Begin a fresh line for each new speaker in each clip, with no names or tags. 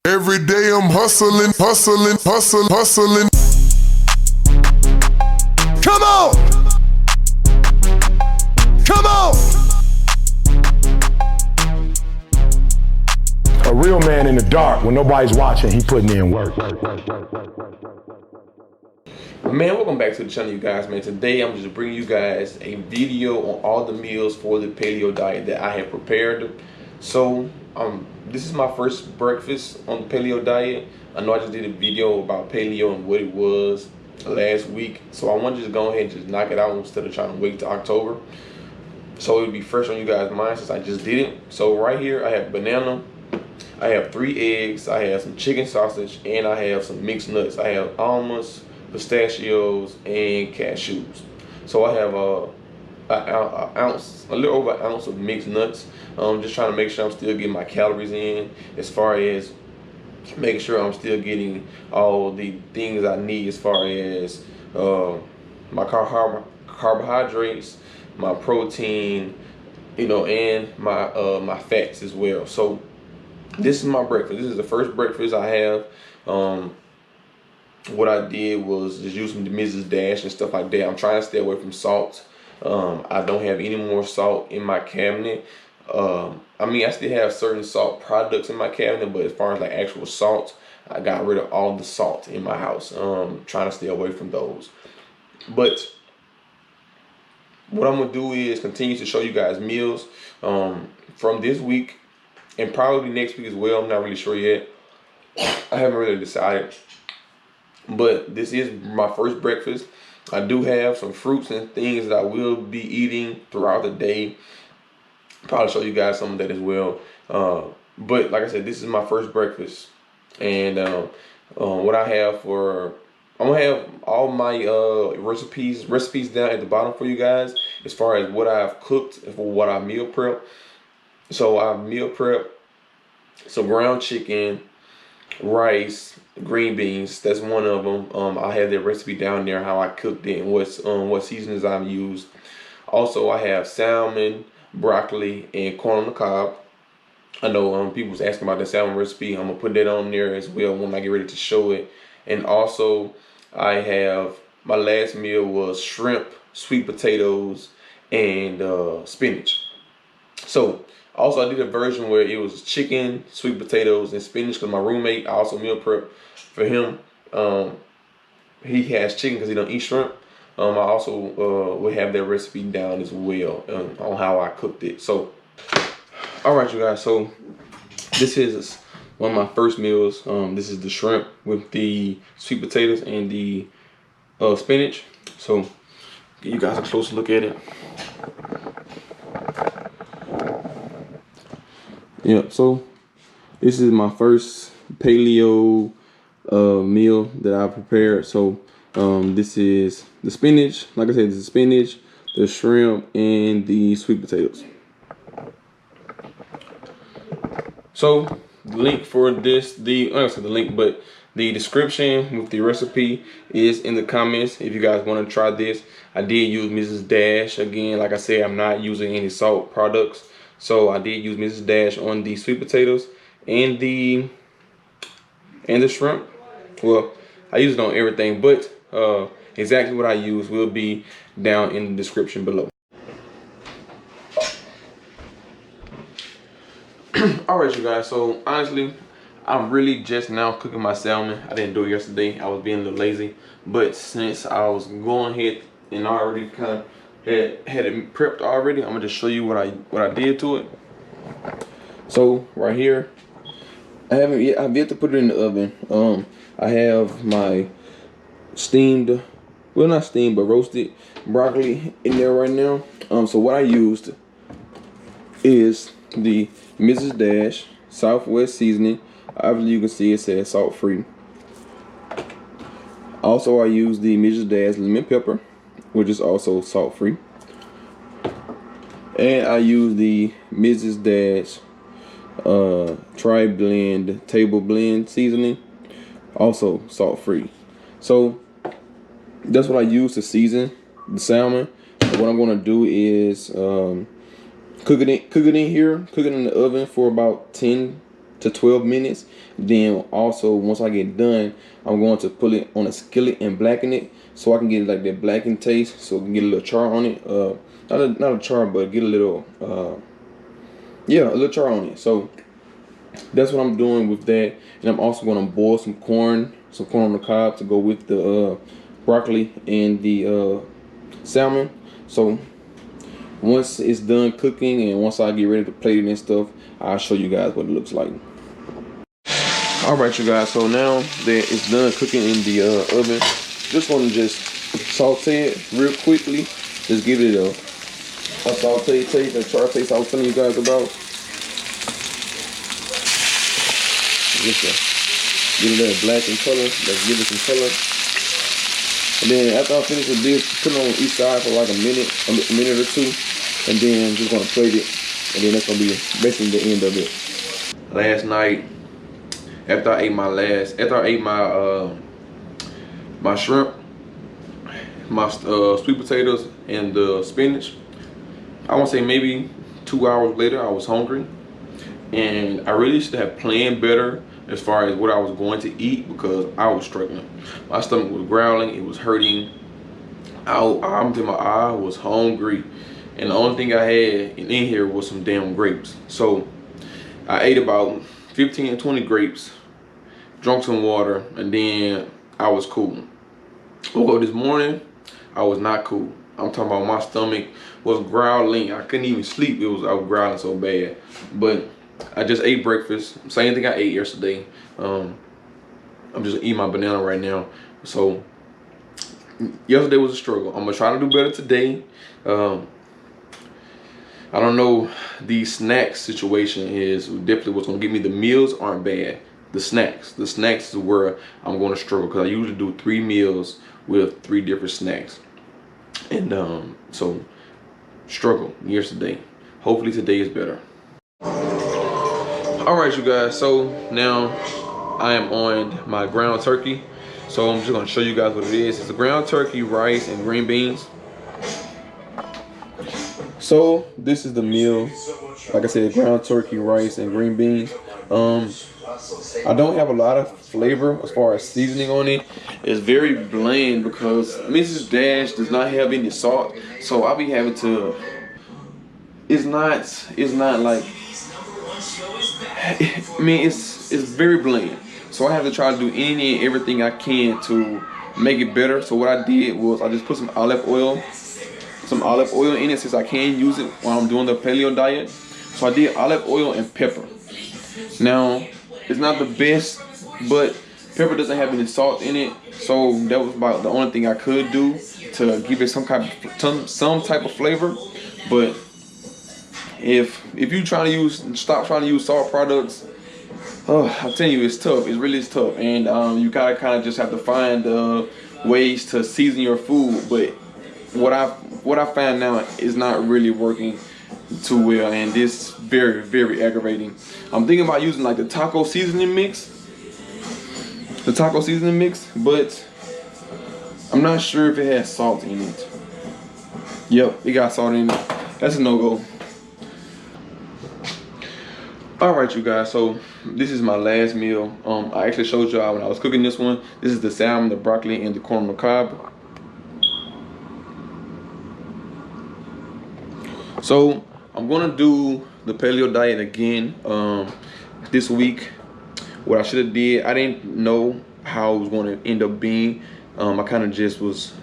Every day I'm hustling, hustling, hustling, hustling. Come on! Come on!
A real man in the dark, when nobody's watching, he putting in work.
Man, welcome back to the channel, you guys. Man, today I'm just bringing you guys a video on all the meals for the paleo diet that I have prepared. So this is my first breakfast on the paleo diet. I know I just did a video about paleo and what it was last week, so I want to just go ahead and just knock it out instead of trying to wait till October, so it'll be fresh on you guys' mind since I just did it. So right here I have banana, I have 3 eggs, I have some chicken sausage, and I have some mixed nuts. I have almonds, pistachios, and cashews. So I have a little over an ounce of mixed nuts. Just trying to make sure I'm still getting my calories in, as far as making sure I'm still getting all the things I need, as far as my carbohydrates, my protein, you know, and my fats as well. So this is my breakfast. This is the first breakfast I have. What I did was just use some Mrs. Dash and stuff like that. I'm trying to stay away from salt. I don't have any more salt in my cabinet. I mean, I still have certain salt products in my cabinet, but as far as like actual salt, I got rid of all the salt in my house. Trying to stay away from those. But what I'm gonna do is continue to show you guys meals from this week and probably next week as well. I'm not really sure yet. I haven't really decided. But this is my first breakfast. I do have some fruits and things that I will be eating throughout the day. Probably show you guys some of that as well. But like I said, this is my first breakfast. And what I have for, I'm gonna have all my recipes down at the bottom for you guys, as far as what I've cooked for what I meal prep. So I meal prep some ground chicken, rice, green beans. That's one of them. I have that recipe down there, how I cooked it and what seasonings I've used. Also, I have salmon, broccoli, and corn on the cob. I know people was asking about the salmon recipe. I'm gonna put that on there as well when I get ready to show it. And also, I have, my last meal was shrimp, sweet potatoes, and spinach. So also, I did a version where it was chicken, sweet potatoes, and spinach, because my roommate, I also meal prep for him. He has chicken because he don't eat shrimp. I also will have that recipe down as well on how I cooked it. So, all right, you guys. So this is one of my first meals. This is the shrimp with the sweet potatoes and the spinach. So give you guys a closer look at it. Yeah, so this is my first paleo meal that I prepared. So this is the spinach. Like I said, this is spinach, the shrimp, and the sweet potatoes. So the link for this, the link, but the description with the recipe is in the comments if you guys want to try this. I did use Mrs. Dash. Again, like I said, I'm not using any salt products. So I did use Mrs. Dash on the sweet potatoes and the shrimp. Well, I used it on everything, but exactly what I use will be down in the description below. All right, you guys. So honestly, I'm really just now cooking my salmon. I didn't do it yesterday. I was being a little lazy, but since I was going ahead and already kind of had it prepped already, I'm gonna just show you what I did to it. So right here, I've yet to put it in the oven. I have my steamed, well, not steamed, but roasted broccoli in there right now. So what I used is the Mrs. Dash Southwest seasoning. Obviously you can see it says salt free. Also I used the Mrs. Dash lemon pepper, which is also salt free. And I use the Mrs. Dash tri-blend table blend seasoning, also salt free. So that's what I use to season the salmon. And what I'm gonna do is cook it in the oven for about 10 to 12 minutes. Then also once I get done, I'm going to put it on a skillet and blacken it so I can get like that blackened taste, so I can get a little char on it. Not a char, but get a little yeah, a little char on it. So that's what I'm doing with that. And I'm also going to boil some corn on the cob to go with the broccoli and the salmon. So once it's done cooking and once I get ready to plate it and stuff, I'll show you guys what it looks like. All right, you guys, so now that it's done cooking in the oven, just want to just saute it real quickly. Just give it a saute taste, a char taste I was telling you guys about. Just get it a black in color. Let's give it some color. And then after I finish with this, put it on each side for like a minute or two. And then I'm just gonna plate it. And then that's gonna be basically the end of it. Last night, after I ate my my shrimp, my sweet potatoes, and the spinach, I want to say maybe 2 hours later, I was hungry. And I really should have planned better as far as what I was going to eat, because I was struggling. My stomach was growling, it was hurting. I was hungry. And the only thing I had in here was some damn grapes. So I ate about 15 to 20 grapes, drank some water, and then I was cool. Woke up this morning, I was not cool. I'm talking about my stomach was growling. I couldn't even sleep. I was growling so bad. But I just ate breakfast, same thing I ate yesterday. I'm just eating my banana right now. So yesterday was a struggle. I'm gonna try to do better today. I don't know, the snack situation is definitely what's gonna give me. The meals aren't bad. The snacks is where I'm gonna struggle, because I usually do 3 meals with 3 different snacks. And so struggle yesterday. Hopefully today is better. All right, you guys, so now I am on my ground turkey. So I'm just gonna show you guys what it is. It's a ground turkey, rice, and green beans. So this is the meal. Like I said, ground turkey, rice, and green beans. I don't have a lot of flavor as far as seasoning on it. It's very bland because Mrs. Dash does not have any salt. So I'll be having to, it's not like, I mean, it's very bland. So I have to try to do any and everything I can to make it better. So what I did was I just put some olive oil in it, since I can use it while I'm doing the paleo diet. So I did olive oil and pepper. Now, it's not the best, but pepper doesn't have any salt in it. So that was about the only thing I could do to give it some type of flavor. But if you stop trying to use salt products, I'm telling you, it's tough. It really is tough, and you gotta kind of just have to find ways to season your food. But what I find now is not really working too well, and this very, very aggravating. I'm thinking about using like the taco seasoning mix, but I'm not sure if it has salt in it. Yep, it got salt in it. That's a no-go. All right, you guys, so this is my last meal. I actually showed y'all when I was cooking this one. This is the salmon, the broccoli, and the corn on the cob. So I'm gonna do the paleo diet again this week. What I should have did, I didn't know how it was gonna end up being. I kind of just was,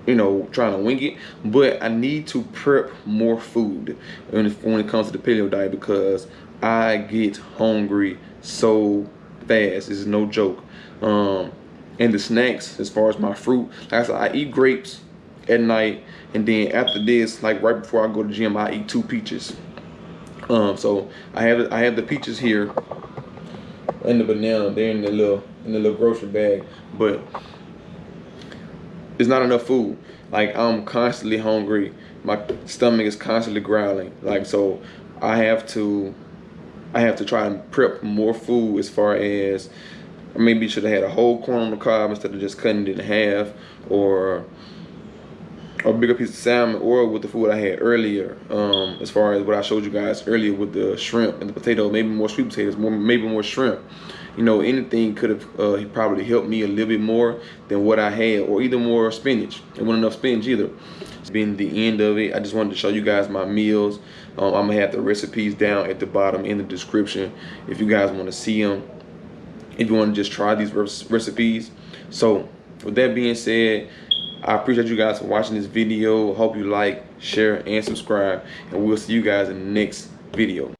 trying to wing it. But I need to prep more food when it comes to the paleo diet, because I get hungry so fast. It's no joke. And the snacks, as far as my fruit, like I said, I eat grapes at night, and then after this, like right before I go to the gym, I eat 2 peaches. So I have the peaches here, and the banana. They're in the little grocery bag, but it's not enough food. Like, I'm constantly hungry. My stomach is constantly growling. Like, so I have to try and prep more food, as far as maybe should have had a whole corn on the cob instead of just cutting it in half, or or a bigger piece of salmon, or with the food I had earlier, as far as what I showed you guys earlier with the shrimp and the potato, maybe more sweet potatoes, maybe more shrimp. You know, anything could have probably helped me a little bit more than what I had, or either more spinach. It wasn't enough spinach either. It's been the end of it. I just wanted to show you guys my meals. I'm gonna have the recipes down at the bottom in the description if you guys want to see them. If you want to just try these recipes. So with that being said, I appreciate you guys for watching this video. Hope you like, share, and subscribe, and we'll see you guys in the next video.